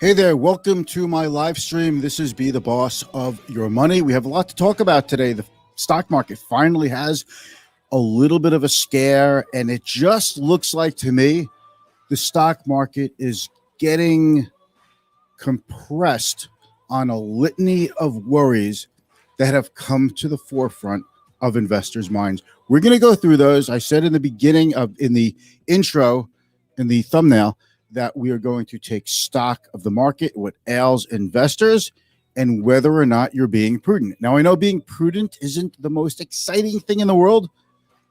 Hey there, welcome to my live stream. This is Be the Boss of Your Money. We have a lot to talk about today. The stock market finally has a little bit of a scare, and it just looks like to me the stock market is getting compressed on a litany of worries that have come to the forefront of investors' minds. We're going to go through those. I said in the intro, in the thumbnail, that we are going to take stock of the market, what ails investors, and whether or not you're being prudent. Now, I know being prudent isn't the most exciting thing in the world,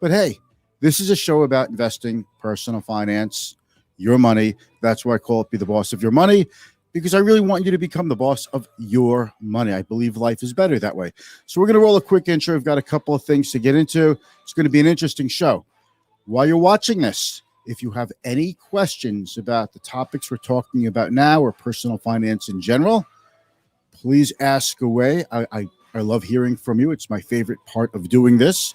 but hey, this is a show about investing, personal finance, your money. That's why I call it Be the Boss of Your Money, because I really want you to become the boss of your money. I believe life is better that way. So we're going to roll a quick intro. We've got a couple of things to get into. It's going to be an interesting show. While you're watching this, if you have any questions about the topics we're talking about now or personal finance in general, please ask away. I love hearing from you. It's my favorite part of doing this.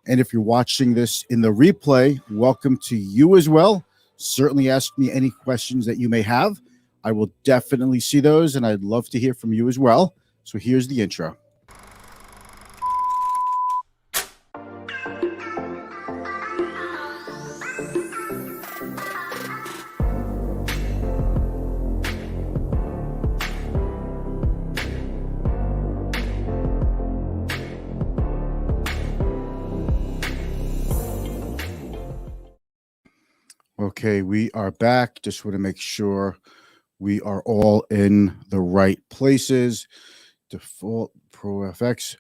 And if you're watching this in the replay, welcome to you as well. Certainly ask me any questions that you may have. I will definitely see those, and I'd love to hear from you as well. So here's the intro. Okay, we are back. Just want to make sure we are all in the right places. Default Pro FX.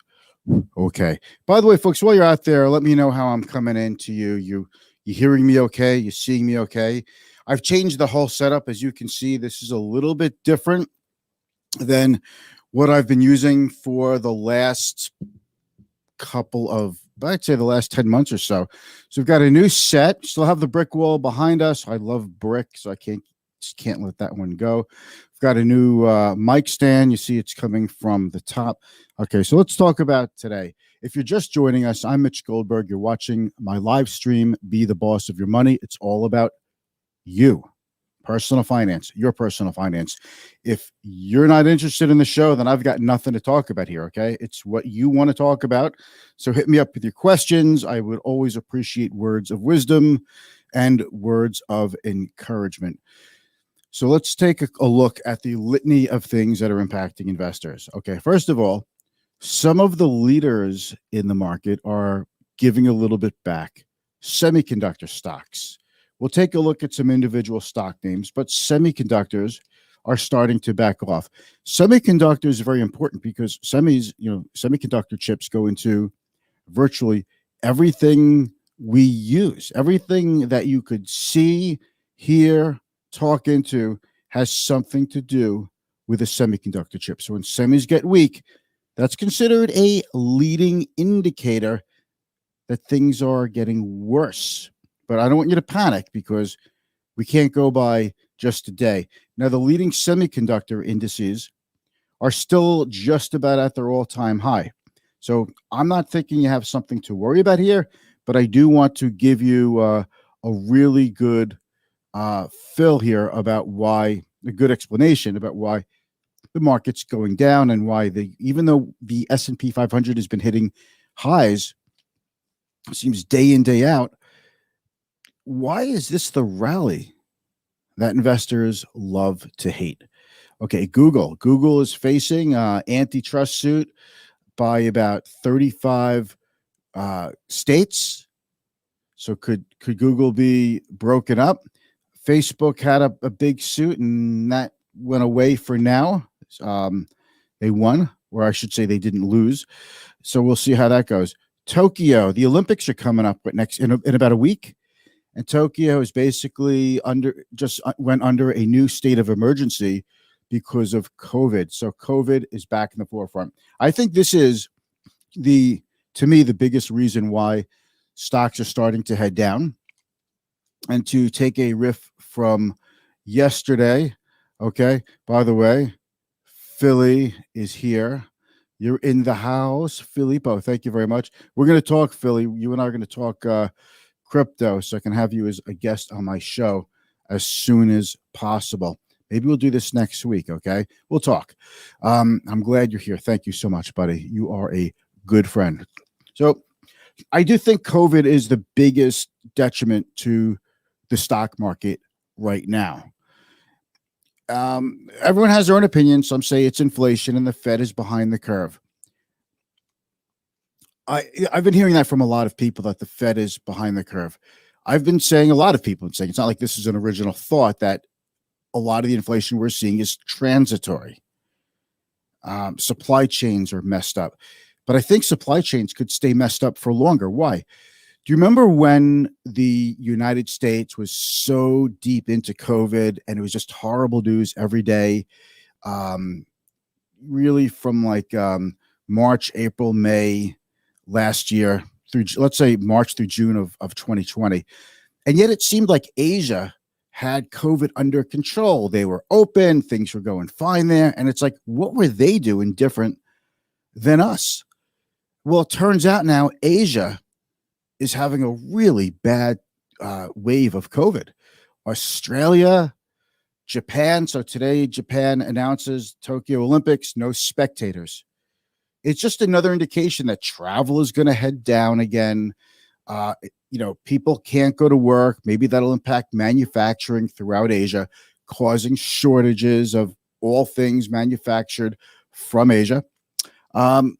Okay. By the way, folks, while you're out there, let me know how I'm coming in to you. You hearing me okay? You seeing me okay? I've changed the whole setup. As you can see, this is a little bit different than what I've been using for the last I'd say the last 10 months or so. So we've got a new set. Still have the brick wall behind us. I love brick, so I just can't let that one go. We've got a new mic stand. You see it's coming from the top. Okay, so let's talk about today. If you're just joining us, I'm Mitch Goldberg. You're watching my live stream, Be the Boss of Your Money. It's all about you. Personal finance, your personal finance. If you're not interested in the show, then I've got nothing to talk about here, okay? It's what you want to talk about. So hit me up with your questions. I would always appreciate words of wisdom and words of encouragement. So let's take a look at the litany of things that are impacting investors. Okay, first of all, some of the leaders in the market are giving a little bit back. Semiconductor stocks. We'll take a look at some individual stock names, but semiconductors are starting to back off. Semiconductors is very important because semiconductor chips go into virtually everything we use. Everything that you could see, hear, talk into has something to do with a semiconductor chip. So when semis get weak, that's considered a leading indicator that things are getting worse. But I don't want you to panic because we can't go by just a day. Now, the leading semiconductor indices are still just about at their all-time high. So I'm not thinking you have something to worry about here, but I do want to give you a really good fill here about why, a good explanation about why the market's going down and why even though the S&P 500 has been hitting highs, it seems day in, day out, why is this the rally that investors love to hate? Okay, Google is facing antitrust suit by about 35 states. So could Google be broken up? Facebook had a big suit, and that went away for now. They won, or I should say they didn't lose. So we'll see how that goes. Tokyo, the Olympics are coming up in about a week. And Tokyo is basically went under a new state of emergency because of COVID. So COVID is back in the forefront. I think this is to me, the biggest reason why stocks are starting to head down. And to take a riff from yesterday, okay, by the way, Philly is here. You're in the house, Filippo. Thank you very much. We're going to talk, Philly. You and I are going to talk crypto, so I can have you as a guest on my show as soon as possible. Maybe we'll do this next week. Okay, we'll talk. I'm glad you're here. Thank you so much, buddy. You are a good friend. So I do think COVID is the biggest detriment to the stock market right now. Everyone has their own opinion. Some say it's inflation and the Fed is behind the curve. I've been hearing that from a lot of people, that the Fed is behind the curve. I've been saying, a lot of people have been saying, it's not like this is an original thought, that a lot of the inflation we're seeing is transitory. Supply chains are messed up, but I think supply chains could stay messed up for longer. Why? Do you remember when the United States was so deep into COVID and it was just horrible news every day? Really from like March, April, May last year through, let's say, March through June of 2020. And yet it seemed like Asia had COVID under control. They were open, things were going fine there. And it's like, what were they doing different than us? Well, it turns out now Asia is having a really bad wave of COVID. Australia, Japan. So today, Japan announces Tokyo Olympics, no spectators. It's just another indication that travel is going to head down again. People can't go to work. Maybe that'll impact manufacturing throughout Asia, causing shortages of all things manufactured from Asia. And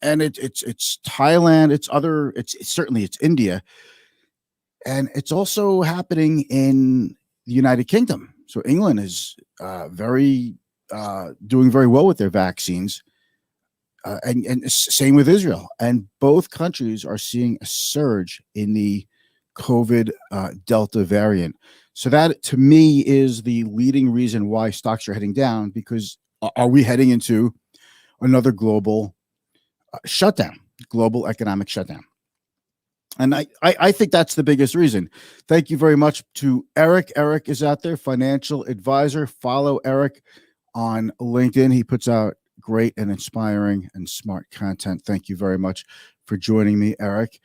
it's Thailand. It's India, and it's also happening in the United Kingdom. So England is doing very well with their vaccines. And same with Israel. And both countries are seeing a surge in the COVID Delta variant. So that, to me, is the leading reason why stocks are heading down, because are we heading into another global shutdown, global economic shutdown? And I think that's the biggest reason. Thank you very much to Eric. Eric is out there, financial advisor. Follow Eric on LinkedIn. He puts out great and inspiring and smart content. Thank you very much for joining me, Eric.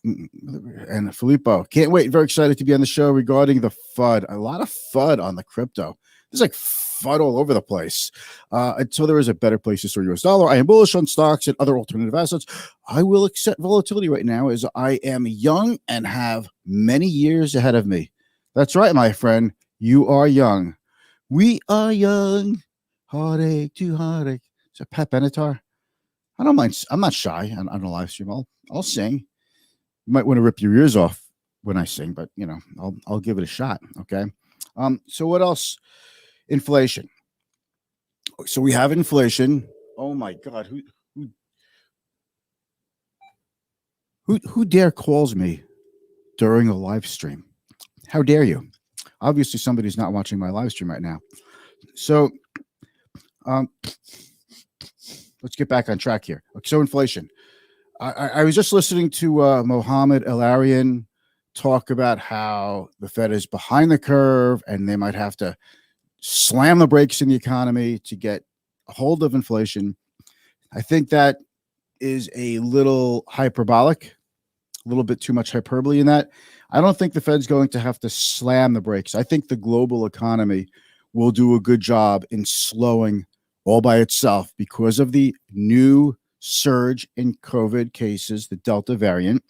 And Filippo, can't wait. Very excited to be on the show regarding the FUD. A lot of FUD on the crypto. There's like FUD all over the place. Until there is a better place to store US dollar, I am bullish on stocks and other alternative assets. I will accept volatility right now, as I am young and have many years ahead of me. That's right, my friend. You are young. We are young. Heartache to heartache. Is that Pat Benatar? I don't mind. I'm not shy on a live stream. I'll sing. You might want to rip your ears off when I sing, but I'll give it a shot. Okay. So what else? Inflation. So we have inflation. Oh my God. Who dare calls me during a live stream? How dare you? Obviously somebody's not watching my live stream right now. So let's get back on track here. So inflation. I was just listening to Mohammed El-Arian talk about how the Fed is behind the curve and they might have to slam the brakes in the economy to get a hold of inflation. I think that is a little hyperbolic, a little bit too much hyperbole in that. I don't think the Fed's going to have to slam the brakes. I think the global economy will do a good job in slowing all by itself because of the new surge in COVID cases, the Delta variant,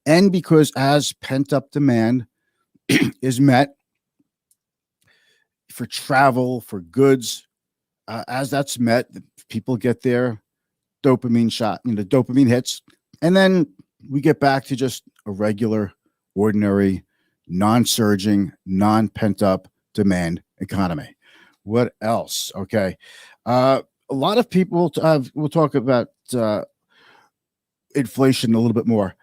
and because as pent-up demand is met for travel, for goods, as that's met, people get their dopamine shot, dopamine hits, and then we get back to just a regular, ordinary, non-surging, non-pent-up demand economy. What else? Okay. A lot of people we'll talk about inflation a little bit more.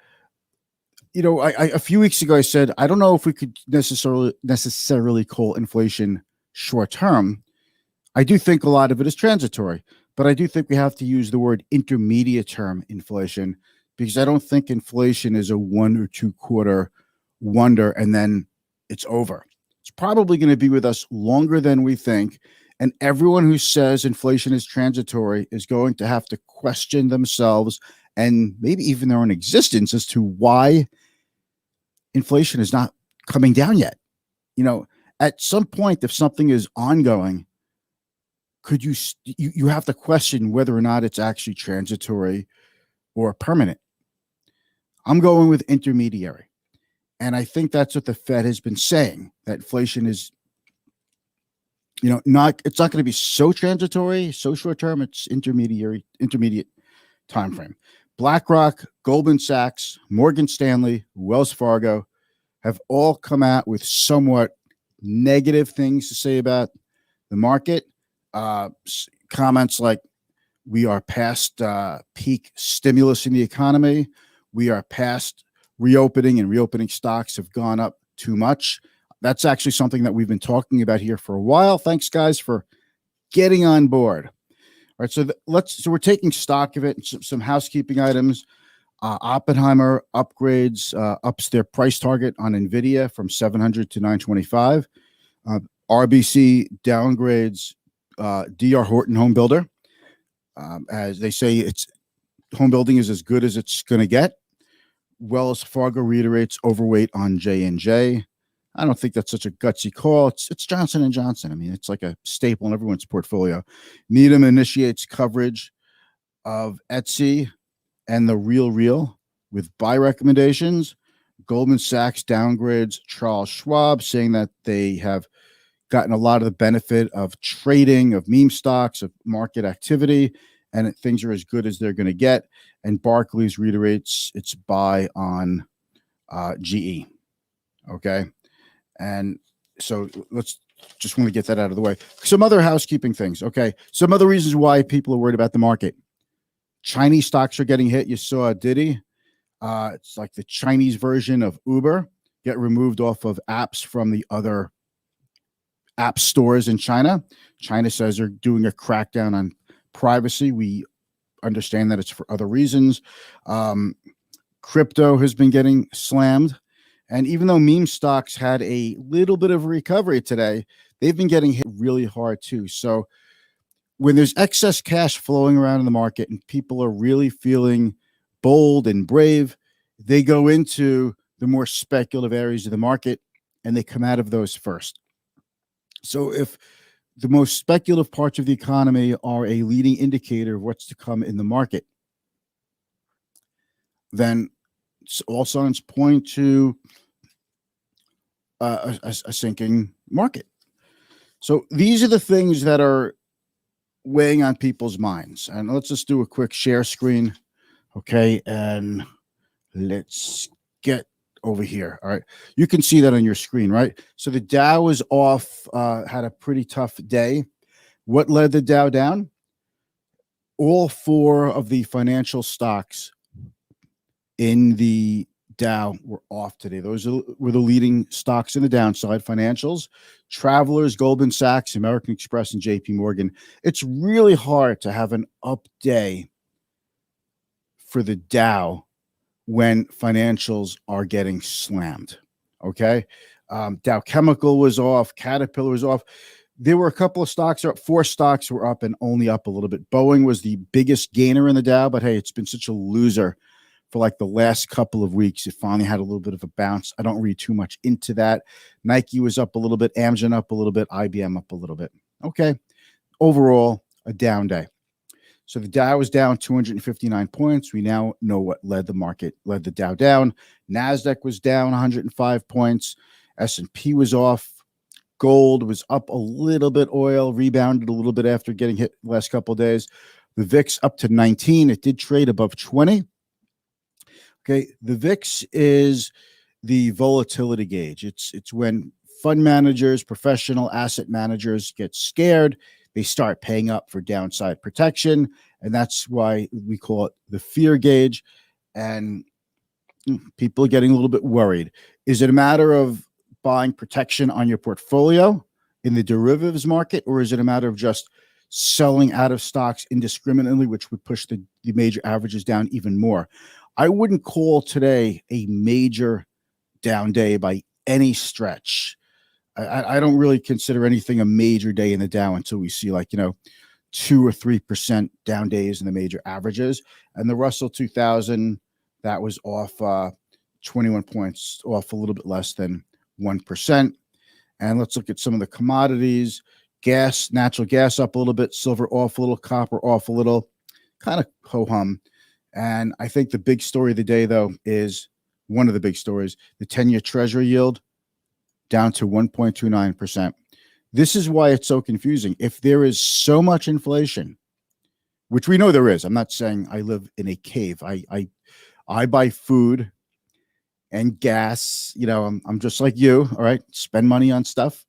A few weeks ago I said I don't know if we could necessarily call inflation short term. I do think a lot of it is transitory, but I do think we have to use the word intermediate term inflation, because I don't think inflation is a 1 or 2 quarter wonder and then it's over. It's probably going to be with us longer than we think. And everyone who says inflation is transitory is going to have to question themselves and maybe even their own existence as to why inflation is not coming down yet. At some point, if something is ongoing, could you have to question whether or not it's actually transitory or permanent. I'm going with intermediary. And I think that's what the Fed has been saying, that inflation is, it's not going to be so transitory, so short term. It's intermediate time frame. BlackRock, Goldman Sachs, Morgan Stanley, Wells Fargo have all come out with somewhat negative things to say about the market. Comments like, we are past peak stimulus in the economy. We are past reopening, and reopening stocks have gone up too much. That's actually something that we've been talking about here for a while. Thanks, guys, for getting on board. All right, so we're taking stock of it. Some housekeeping items. Oppenheimer upgrades, ups their price target on NVIDIA from 700 to 925. RBC downgrades DR Horton Home Builder. As they say, it's home building is as good as it's going to get. Wells Fargo reiterates overweight on J&J. I don't think that's such a gutsy call. It's Johnson & Johnson. I mean, it's like a staple in everyone's portfolio. Needham initiates coverage of Etsy and The Real with buy recommendations. Goldman Sachs downgrades Charles Schwab, saying that they have gotten a lot of the benefit of trading, of meme stocks, of market activity, and things are as good as they're going to get. And Barclays reiterates its buy on GE. Okay. And so just want to get that out of the way. Some other housekeeping things. Okay. Some other reasons why people are worried about the market. Chinese stocks are getting hit. You saw Didi. It's like the Chinese version of Uber, get removed off of apps from the other app stores in China. China says they're doing a crackdown on privacy. We understand that it's for other reasons. Crypto has been getting slammed. And even though meme stocks had a little bit of a recovery today, they've been getting hit really hard too. So when there's excess cash flowing around in the market and people are really feeling bold and brave, they go into the more speculative areas of the market and they come out of those first. So if the most speculative parts of the economy are a leading indicator of what's to come in the market, then all signs point to a sinking market. So these are the things that are weighing on people's minds. And let's just do a quick share screen. Okay. And let's get over here. All right. You can see that on your screen, right? So the Dow was off, had a pretty tough day. What led the Dow down? All four of the financial stocks in the Dow were off today. Those were the leading stocks in the downside. Financials, Travelers, Goldman Sachs, American Express, and JP Morgan. It's really hard to have an up day for the Dow when financials are getting slammed. Okay. Dow Chemical was off. Caterpillar was off. There were a couple of stocks up. Four stocks were up and only up a little bit. Boeing was the biggest gainer in the Dow, but hey, it's been such a loser for like the last couple of weeks. It finally had a little bit of a bounce. I don't read too much into that. Nike was up a little bit. Amgen up a little bit. IBM up a little bit. Okay. Overall, a down day. So the Dow was down 259 points. We now know what led the Dow down. NASDAQ was down 105 points. S&P was off. Gold was up a little bit. Oil rebounded a little bit after getting hit the last couple of days. The VIX up to 19. It did trade above 20. Okay, the VIX is the volatility gauge. It's when fund managers, professional asset managers get scared, they start paying up for downside protection, and that's why we call it the fear gauge. And people are getting a little bit worried. Is it a matter of buying protection on your portfolio in the derivatives market, or is it a matter of just selling out of stocks indiscriminately, which would push the major averages down even more? I wouldn't call today a major down day by any stretch. I don't really consider anything a major day in the Dow until we see 2 or 3% down days in the major averages. And the Russell 2000, that was off 21 points, off a little bit less than 1%. And let's look at some of the commodities. Gas, natural gas up a little bit, silver off a little, copper off a little, kind of ho-hum. And I think the big story of the day, though, is one of the big stories, the 10-year Treasury yield down to 1.29%. This is why it's so confusing. If there is so much inflation, which we know there is, I'm not saying I live in a cave. I buy food and gas. You know, I'm just like you, all right? Spend money on stuff.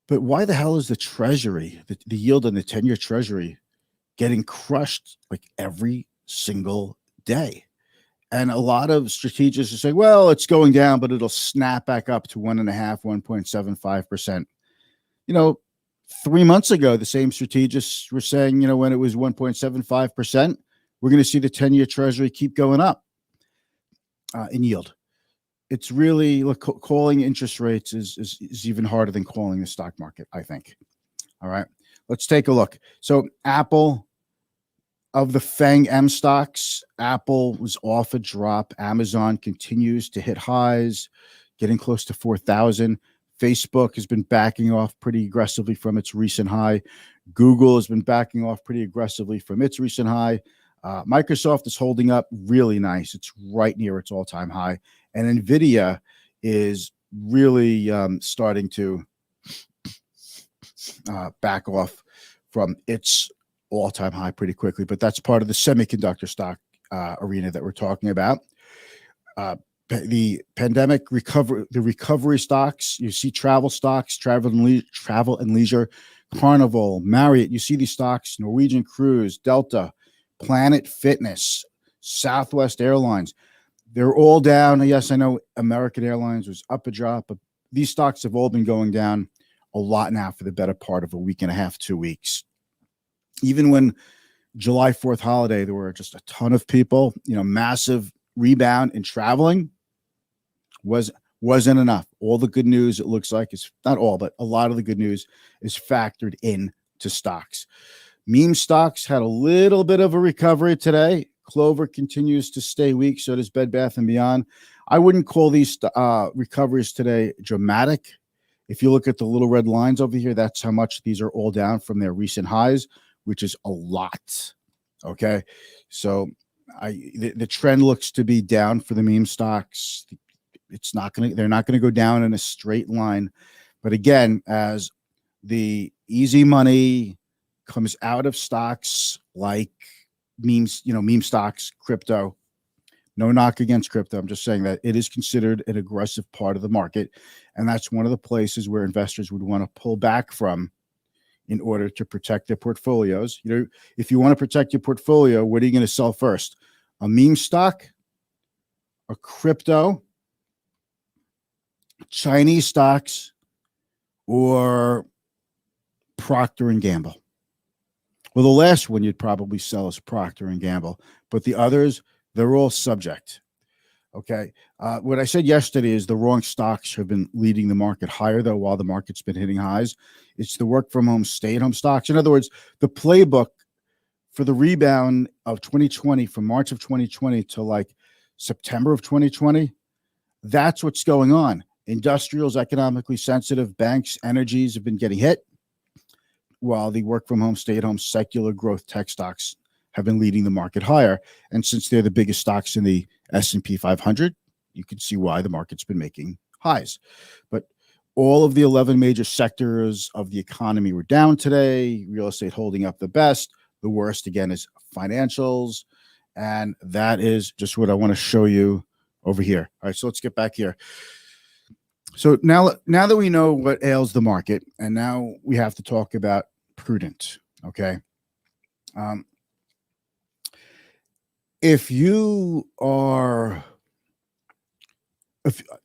But why the hell is the Treasury, the yield on the 10-year Treasury, getting crushed like every single day? And a lot of strategists are saying, well, it's going down, but it'll snap back up to 1.75%. You know, 3 months ago, the same strategists were saying, you know, when it was 1.75%, we're going to see the 10-year Treasury keep going up in yield. It's really, look, calling interest rates is even harder than calling the stock market, I think. All right, let's take a look. So Apple, of the FANG M stocks, Apple was off a drop. Amazon continues to hit highs, getting close to 4,000. Facebook has been backing off pretty aggressively from its recent high. Google has been backing off pretty aggressively from its recent high. Microsoft is holding up really nice. It's right near its all-time high. And NVIDIA is really starting to back off from its all-time high pretty quickly. But that's part of the semiconductor stock arena that we're talking about. The pandemic recovery, the recovery stocks, you see travel stocks, travel and leisure, Carnival, Marriott, you see these stocks, Norwegian Cruise, Delta, Planet Fitness, Southwest Airlines. They're all down. Yes, I know American Airlines was up a drop, but these stocks have all been going down a lot now for the better part of a week and a half, 2 weeks. Even when July 4th holiday, there were just a ton of people, you know, massive rebound in traveling wasn't enough. All the good news, it looks like, is not all, but a lot of the good news is factored in to stocks. Meme stocks had a little bit of a recovery today. Clover continues to stay weak. So does Bed Bath & Beyond. I wouldn't call these recoveries today dramatic. If you look at the little red lines over here, that's how much these are all down from their recent highs, which is a lot. Okay. So the trend looks to be down for the meme stocks. They're not going to go down in a straight line. But again, as the easy money comes out of stocks like memes, you know, meme stocks, crypto, no knock against crypto. I'm just saying that it is considered an aggressive part of the market. And that's one of the places where investors would want to pull back from in order to protect their portfolios. You know, if you want to protect your portfolio, what are you going to sell first? A meme stock, a crypto, Chinese stocks, or Procter & Gamble? Well, the last one you'd probably sell is Procter & Gamble, but the others, they're all subject. Okay. What I said yesterday is the wrong stocks have been leading the market higher, though, while the market's been hitting highs. It's the work from home, stay at home stocks. In other words, the playbook for the rebound of 2020, from March of 2020 to like September of 2020, that's what's going on. Industrials, economically sensitive, banks, energies have been getting hit, while the work from home, stay at home, secular growth tech stocks have been leading the market higher. And since they're the biggest stocks in the S&P 500, you can see why the market's been making highs. But all of the 11 major sectors of the economy were down today. Real estate holding up the best. The worst, again, is financials. And that is just what I want to show you over here. All right, so let's get back here. So now that we know what ails the market, and now we have to talk about prudent, okay? If I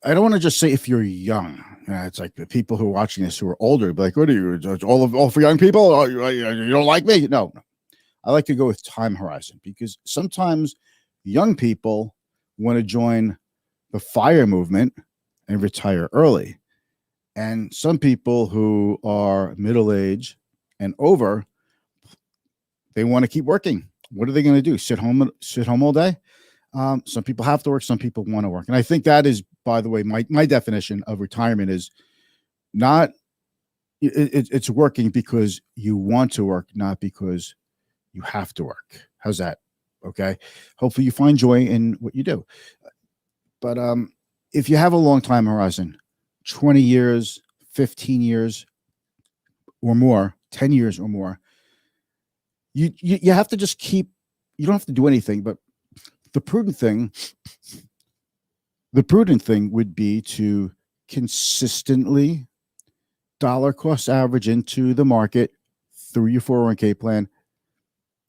don't want to just say if you're young, it's like the people who are watching this who are older, like, what are you, all for young people? Oh, you don't like me? No. I like to go with time horizon, because sometimes young people want to join the FIRE movement and retire early. And some people who are middle-aged and over, they want to keep working. What are they going to do? Sit home all day? Some people have to work. Some people want to work. And I think that is by the way, my definition of retirement is not, it's working because you want to work, not because you have to work. How's that? Okay. Hopefully you find joy in what you do. But if you have a long time horizon, 20 years, 15 years or more, 10 years or more, you have to just keep, you don't have to do anything, but the prudent thing would be to consistently dollar cost average into the market through your 401k plan.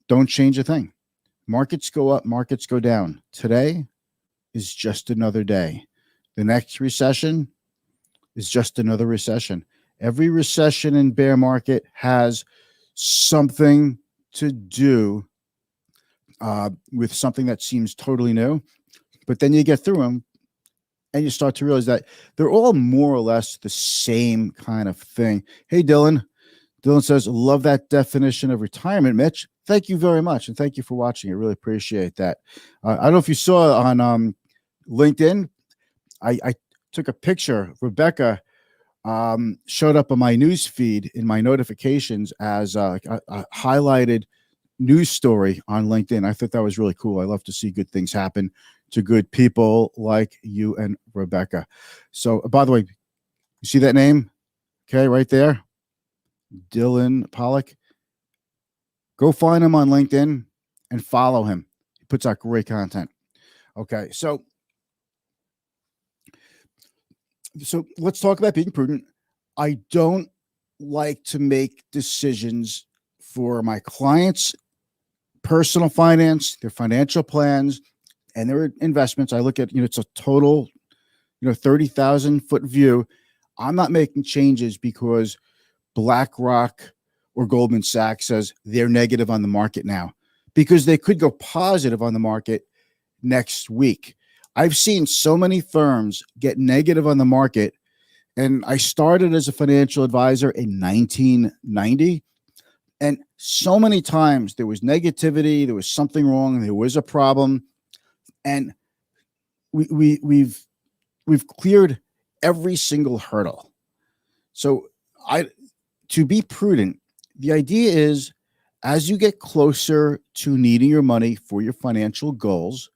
Don't change a thing. Markets go up, markets go down. Today is just another day. The next recession is just another recession. Every recession and bear market has something to do with something that seems totally new. But then you get through them and you start to realize that they're all more or less the same kind of thing. Hey, Dylan. Dylan says, love that definition of retirement, Mitch. Thank you very much. And thank you for watching. I really appreciate that. I don't know if you saw on LinkedIn, I took a picture. Rebecca showed up on my news feed in my notifications as a highlighted news story on LinkedIn. I thought that was really cool. I love to see good things happen to good people like you and Rebecca. So, by the way, you see that name? Okay, right there. Dylan Pollock. Go find him on LinkedIn and follow him. He puts out great content. Okay, so let's talk about being prudent. I don't like to make decisions for my clients' personal finance, their financial plans, and their investments. I look at, it's a total, 30,000 foot view. I'm not making changes because BlackRock or Goldman Sachs says they're negative on the market now, because they could go positive on the market next week. I've seen so many firms get negative on the market, and I started as a financial advisor in 1990, and so many times there was negativity, there was something wrong, there was a problem, and we've cleared every single hurdle. So to be prudent, the idea is, as you get closer to needing your money for your financial goals,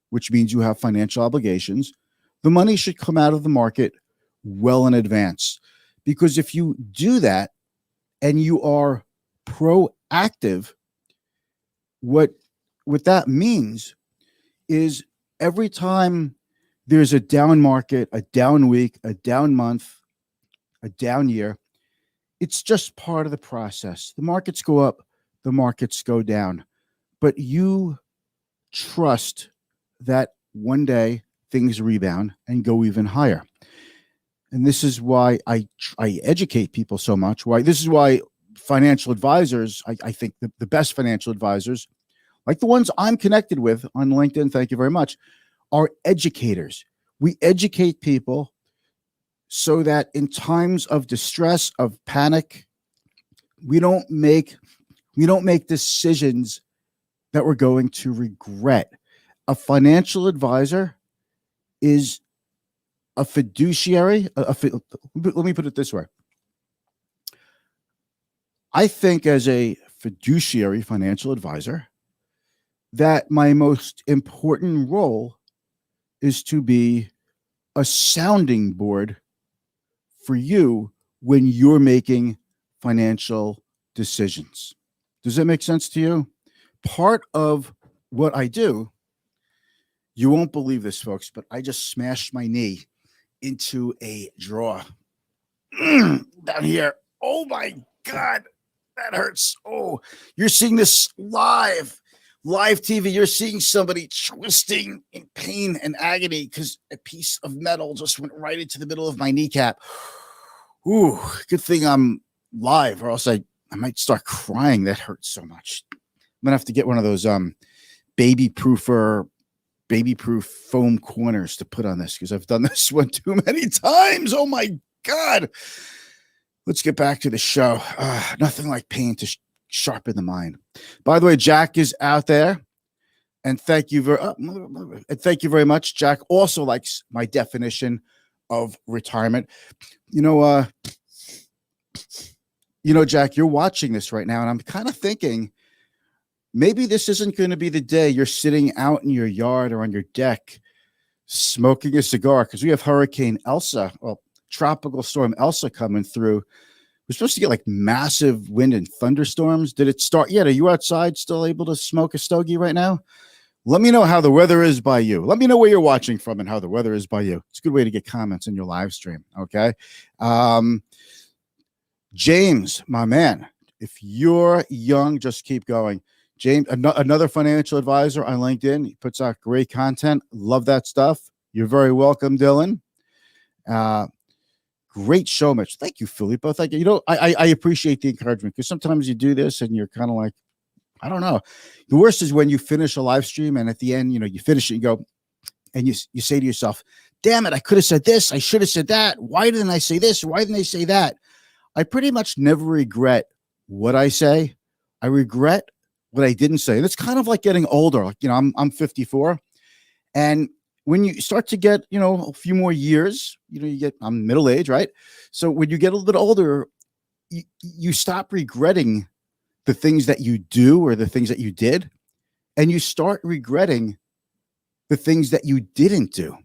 which means you have financial obligations, the money should come out of the market well in advance. Because if you do that and you are proactive, what that means is every time there's a down market, a down week, a down month, a down year, it's just part of the process. The markets go up, the markets go down, but you trust that one day things rebound and go even higher. And this is why I educate people so much. This is why financial advisors, I think the best financial advisors, like the ones I'm connected with on LinkedIn, thank you very much, are educators. We educate people so that in times of distress, of panic, we don't make decisions that we're going to regret. A financial advisor is a fiduciary. Let me put it this way. I think as a fiduciary financial advisor that my most important role is to be a sounding board for you when you're making financial decisions. Does that make sense to you? Part of what I do, you won't believe this, folks, but I just smashed my knee into a drawer down here. Oh my God, that hurts. Oh, you're seeing this live TV. You're seeing somebody twisting in pain and agony because a piece of metal just went right into the middle of my kneecap. Ooh, good thing I'm live, or else I might start crying. That hurts so much. I'm gonna have to get one of those baby-proof foam corners to put on this, because I've done this one too many times. Oh my God. Let's get back to the show. Nothing like pain to sharpen the mind. By the way, Jack is out there. And thank you very much. Jack also likes my definition of retirement. You know, uh, Jack, you're watching this right now, and I'm kind of thinking maybe this isn't going to be the day you're sitting out in your yard or on your deck smoking a cigar, because we have Hurricane Elsa, well, Tropical Storm Elsa coming through. We're supposed to get like massive wind and thunderstorms. Did it start yet? Are you outside still able to smoke a stogie right now? Let me know how the weather is by you. Let me know where you're watching from and how the weather is by you. It's a good way to get comments in your live stream. Okay. James, my man, if you're young, just keep going. James, another financial advisor on LinkedIn. He puts out great content. Love that stuff. You're very welcome, Dylan. Great show, Mitch. Thank you, Filippo. Thank you. I appreciate the encouragement, because sometimes you do this and you're kind of like, I don't know. The worst is when you finish a live stream and at the end, you finish it, you go, and you say to yourself, damn it, I could have said this. I should have said that. Why didn't I say this? Why didn't I say that? I pretty much never regret what I say. I regret what I didn't say. And it's kind of like getting older. Like, I'm 54. And when you start to get, a few more years, I'm middle age, right? So when you get a little bit older, you stop regretting the things that you do or the things that you did, and you start regretting the things that you didn't do.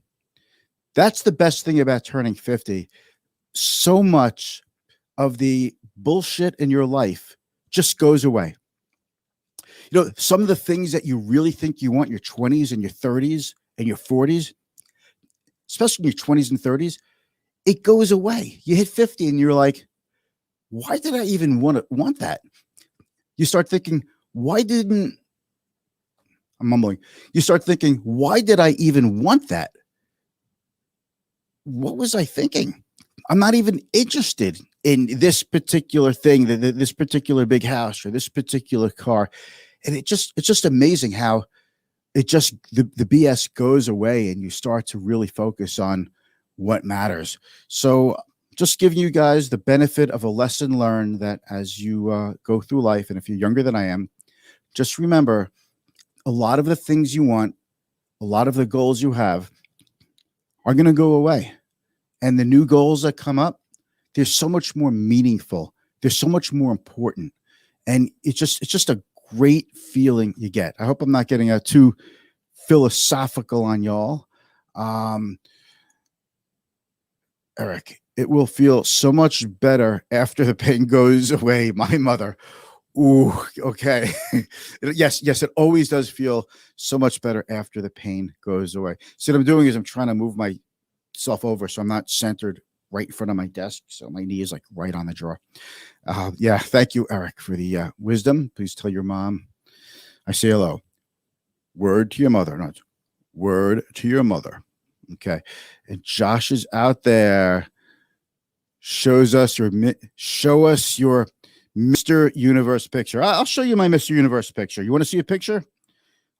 That's the best thing about turning 50. So much of the bullshit in your life just goes away. Some of the things that you really think you want in your 20s and your 30s and your 40s, especially in your 20s and 30s, it goes away. You hit 50 and you're like, why did I even want that? You start thinking, I'm mumbling. You start thinking, why did I even want that? What was I thinking? I'm not even interested in this particular thing, this particular big house or this particular car. And it's just amazing how the BS goes away and you start to really focus on what matters. So just giving you guys the benefit of a lesson learned, that as you go through life, and if you're younger than I am, just remember, a lot of the things you want, a lot of the goals you have are going to go away. And the new goals that come up, they're so much more meaningful. They're so much more important. And it's just a great feeling you get. I hope I'm not getting too philosophical on y'all. Eric, it will feel so much better after the pain goes away. My mother. Ooh, okay. Yes, it always does feel so much better after the pain goes away. So what I'm doing is I'm trying to move myself over so I'm not centered right in front of my desk. So my knee is like right on the drawer. Yeah, thank you, Eric, for the wisdom. Please tell your mom I say hello. Word to your mother. Not word to your mother. Okay. And Josh is out there. Show us your Mr. Universe picture. I'll show you my Mr. Universe picture. You want to see a picture?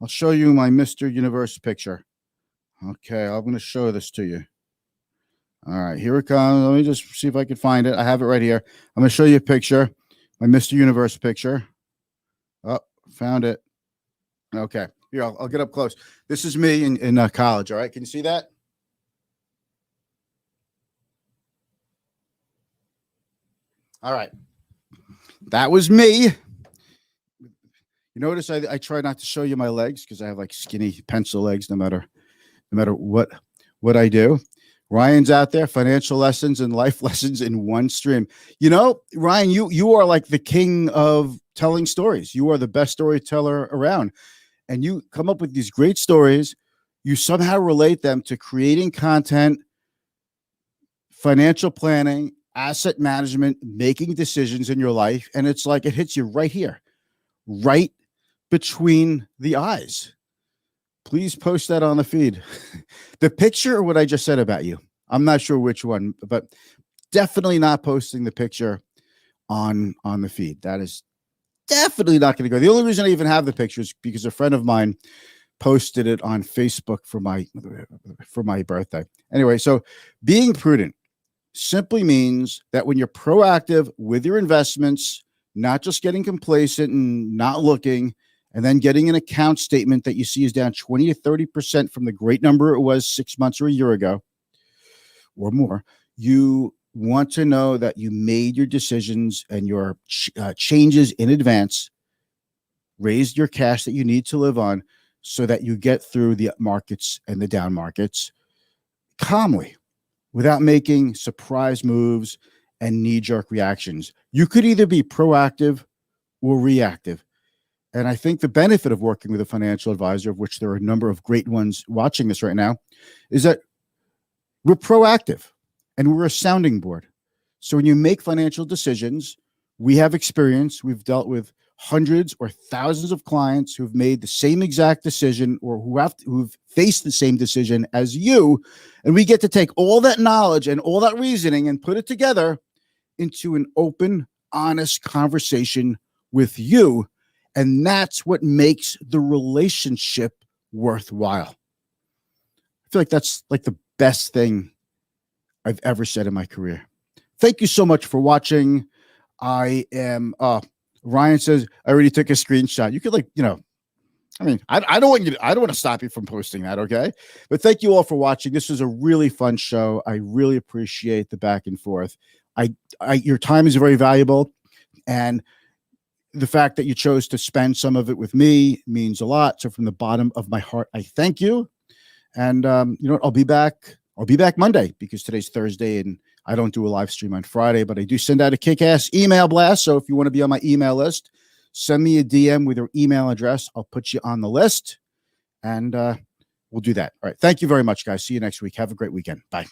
I'll show you my Mr. Universe picture. Okay, I'm going to show this to you. All right, here it comes. Let me just see if I can find it. I have it right here. I'm going to show you a picture, my Mr. Universe picture. Oh, found it. Okay, here, I'll get up close. This is me in college, all right? Can you see that? All right. That was me. You notice I try not to show you my legs because I have like skinny pencil legs no matter what I do. Ryan's out there, financial lessons and life lessons in one stream. Ryan, you are like the king of telling stories. You are the best storyteller around. And you come up with these great stories. You somehow relate them to creating content, financial planning, asset management, making decisions in your life. And it's like it hits you right here, right between the eyes. Please post that on the feed. The picture or what I just said about you. I'm not sure which one, but definitely not posting the picture on the feed. That is definitely not going to go. The only reason I even have the picture is because a friend of mine posted it on Facebook for my birthday. Anyway, so being prudent simply means that when you're proactive with your investments, not just getting complacent and not looking and then getting an account statement that you see is down 20 to 30% from the great number it was 6 months or a year ago or more, you want to know that you made your decisions and your changes in advance, raised your cash that you need to live on so that you get through the up markets and the down markets calmly without making surprise moves and knee-jerk reactions. You could either be proactive or reactive. And I think the benefit of working with a financial advisor, of which there are a number of great ones watching this right now, is that we're proactive and we're a sounding board. So when you make financial decisions, we have experience. We've dealt with hundreds or thousands of clients who've made the same exact decision or who've faced the same decision as you. And we get to take all that knowledge and all that reasoning and put it together into an open, honest conversation with you. And that's what makes the relationship worthwhile. I feel like that's like the best thing I've ever said in my career. Thank you so much for watching. I am, Ryan says, I already took a screenshot. You could I don't want to stop you from posting that. Okay. But thank you all for watching. This was a really fun show. I really appreciate the back and forth. Your time is very valuable. And the fact that you chose to spend some of it with me means a lot. So from the bottom of my heart, I thank you. And you know what? I'll be back Monday because today's Thursday and I don't do a live stream on Friday, but I do send out a kick-ass email blast. So if you want to be on my email list, send me a DM with your email address. I'll put you on the list and we'll do that. All right. Thank you very much, guys. See you next week. Have a great weekend. Bye.